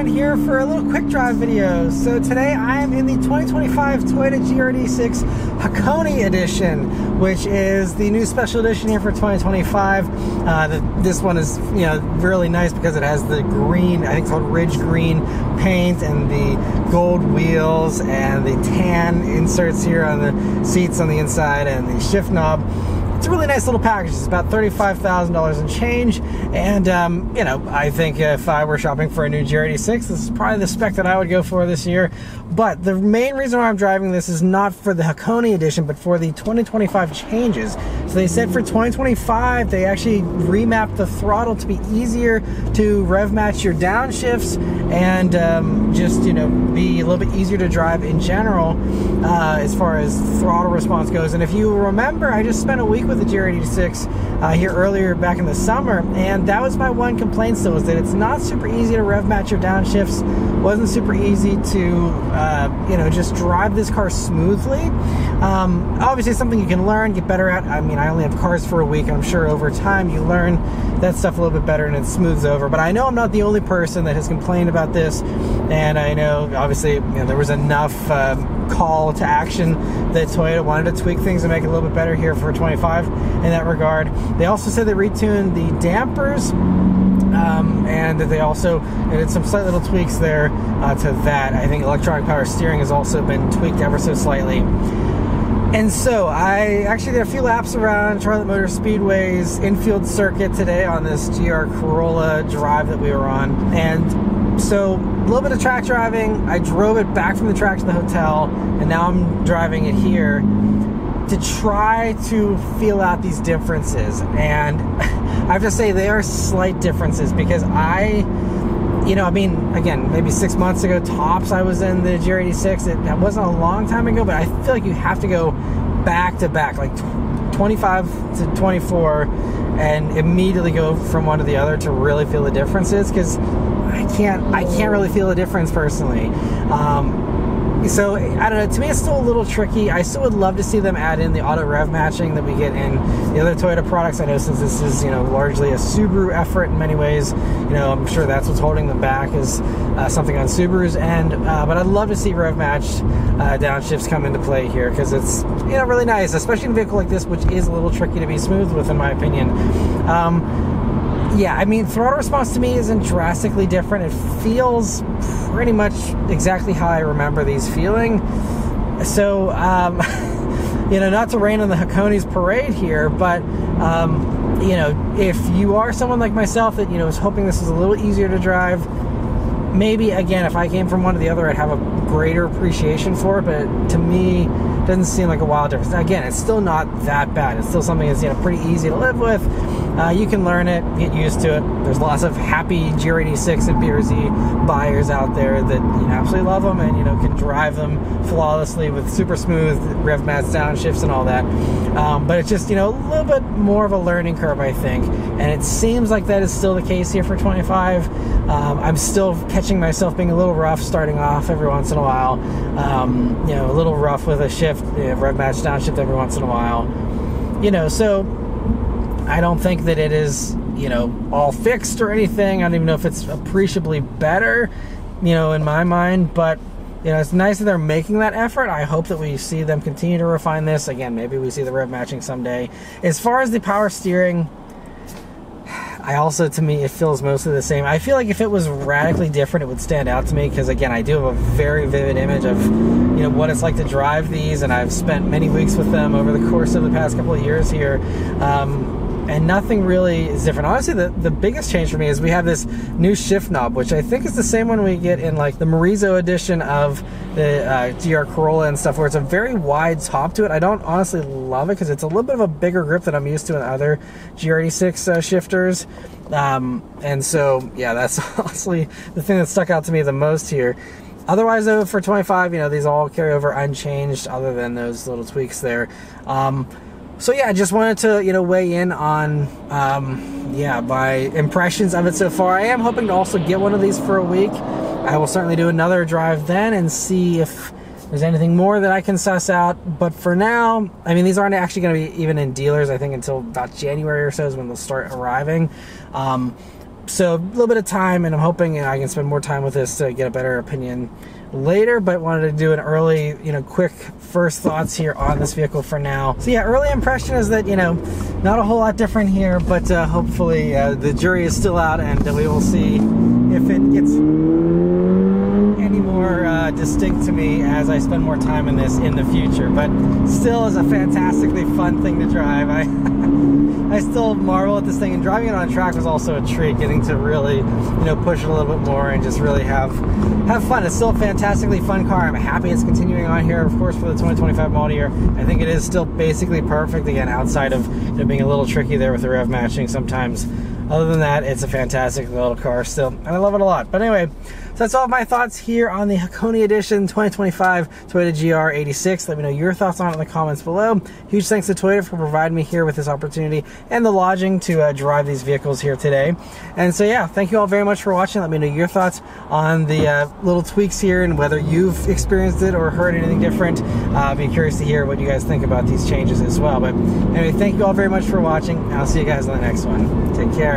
Maran here for a little quick drive video. So today I am in the 2025 Toyota GR86 Hakone Edition, which is the new special edition here for 2025. This one is, really nice because it has the green, I think it's called Ridge Green paint, and the gold wheels and the tan inserts here on the seats on the inside and the shift knob. It's a really nice little package. It's about $35,000 and change, and I think if I were shopping for a new GR86, this is probably the spec that I would go for this year. But the main reason why I'm driving this is not for the Hakone Edition, but for the 2025 changes. So they said for 2025, they actually remapped the throttle to be easier to rev match your downshifts and just be a little bit easier to drive in general as far as throttle response goes. And if you remember, I just spent a week with the GR86 here earlier back in the summer, and that was my one complaint still, is that it's not super easy to rev match your downshifts. Wasn't super easy to just drive this car smoothly. Obviously it's something you can learn, get better at. I mean, I only have cars for a week. I'm sure over time you learn that stuff a little bit better and it smooths over. But I know I'm not the only person that has complained about this, and I know obviously there was enough call to action that Toyota wanted to tweak things and make it a little bit better here for 25 in that regard. They also said they retuned the dampers, and that they also did some slight little tweaks there to that. I think electronic power steering has also been tweaked ever so slightly. And so I actually did a few laps around Charlotte Motor Speedway's infield circuit today on this GR Corolla drive that we were on. And so a little bit of track driving. I drove it back from the track to the hotel, and now I'm driving it here to try to feel out these differences. And I have to say they are slight differences, because again, maybe 6 months ago tops I was in the GR86. It wasn't a long time ago, but I feel like you have to go back to back, like 25 to 24, and immediately go from one to the other to really feel the differences, because I can't really feel the difference personally. So I don't know, to me it's still a little tricky. I still would love to see them add in the auto rev matching that we get in the other Toyota products. I know since this is largely a Subaru effort in many ways, I'm sure that's what's holding them back, is something on Subarus. And but I'd love to see rev matched downshifts come into play here, because it's really nice, especially in a vehicle like this, which is a little tricky to be smooth with, in my opinion. Yeah, I mean, throttle response to me isn't drastically different. It feels pretty much exactly how I remember these feeling. So, not to rain on the Hakone's parade here, but, if you are someone like myself that, is hoping this is a little easier to drive, maybe, again, if I came from one to the other, I'd have a greater appreciation for it, but to me, it doesn't seem like a wild difference. Again, it's still not that bad. It's still something that's, pretty easy to live with. You can learn it, get used to it. There's lots of happy GR86 and BRZ buyers out there that absolutely love them and can drive them flawlessly with super smooth rev match downshifts and all that. But it's just a little bit more of a learning curve, I think, and it seems like that is still the case here for 25. I'm still catching myself being a little rough starting off every once in a while. A little rough with a shift, rev match downshift every once in a while. So I don't think that it is, all fixed or anything. I don't even know if it's appreciably better, in my mind. But, it's nice that they're making that effort. I hope that we see them continue to refine this. Again, maybe we see the rev matching someday. As far as the power steering, to me, it feels mostly the same. I feel like if it was radically different, it would stand out to me, because, again, I do have a very vivid image of, what it's like to drive these, and I've spent many weeks with them over the course of the past couple of years here. And nothing really is different. Honestly, the biggest change for me is we have this new shift knob, which I think is the same one we get in like the Marizo edition of the GR Corolla and stuff, where it's a very wide top to it. I don't honestly love it, because it's a little bit of a bigger grip than I'm used to in other GR86 shifters. And so, yeah, that's honestly the thing that stuck out to me the most here. Otherwise, though, for 25, these all carry over unchanged, other than those little tweaks there. So yeah, I just wanted to, weigh in on, my impressions of it so far. I am hoping to also get one of these for a week. I will certainly do another drive then and see if there's anything more that I can suss out. But for now, I mean, these aren't actually going to be even in dealers, I think, until about January or so is when they'll start arriving. So a little bit of time, and I'm hoping I can spend more time with this to get a better opinion later, but wanted to do an early, quick first thoughts here on this vehicle for now. So yeah, early impression is that, not a whole lot different here, but hopefully the jury is still out, and we will see if it gets any more distinct to me as I spend more time in this in the future. But still is a fantastically fun thing to drive. I still marvel at this thing, and driving it on track was also a treat, getting to really, push it a little bit more and just really have fun. It's still a fantastically fun car. I'm happy it's continuing on here, of course, for the 2025 model year. I think it is still basically perfect, again, outside of being a little tricky there with the rev matching sometimes. Other than that, it's a fantastic little car still, and I love it a lot. But anyway, so that's all of my thoughts here on the Hakone Edition 2025 Toyota GR86. Let me know your thoughts on it in the comments below. Huge thanks to Toyota for providing me here with this opportunity and the lodging to drive these vehicles here today. And so yeah, thank you all very much for watching. Let me know your thoughts on the little tweaks here and whether you've experienced it or heard anything different. I'd be curious to hear what you guys think about these changes as well. But anyway, thank you all very much for watching. I'll see you guys on the next one. Take care.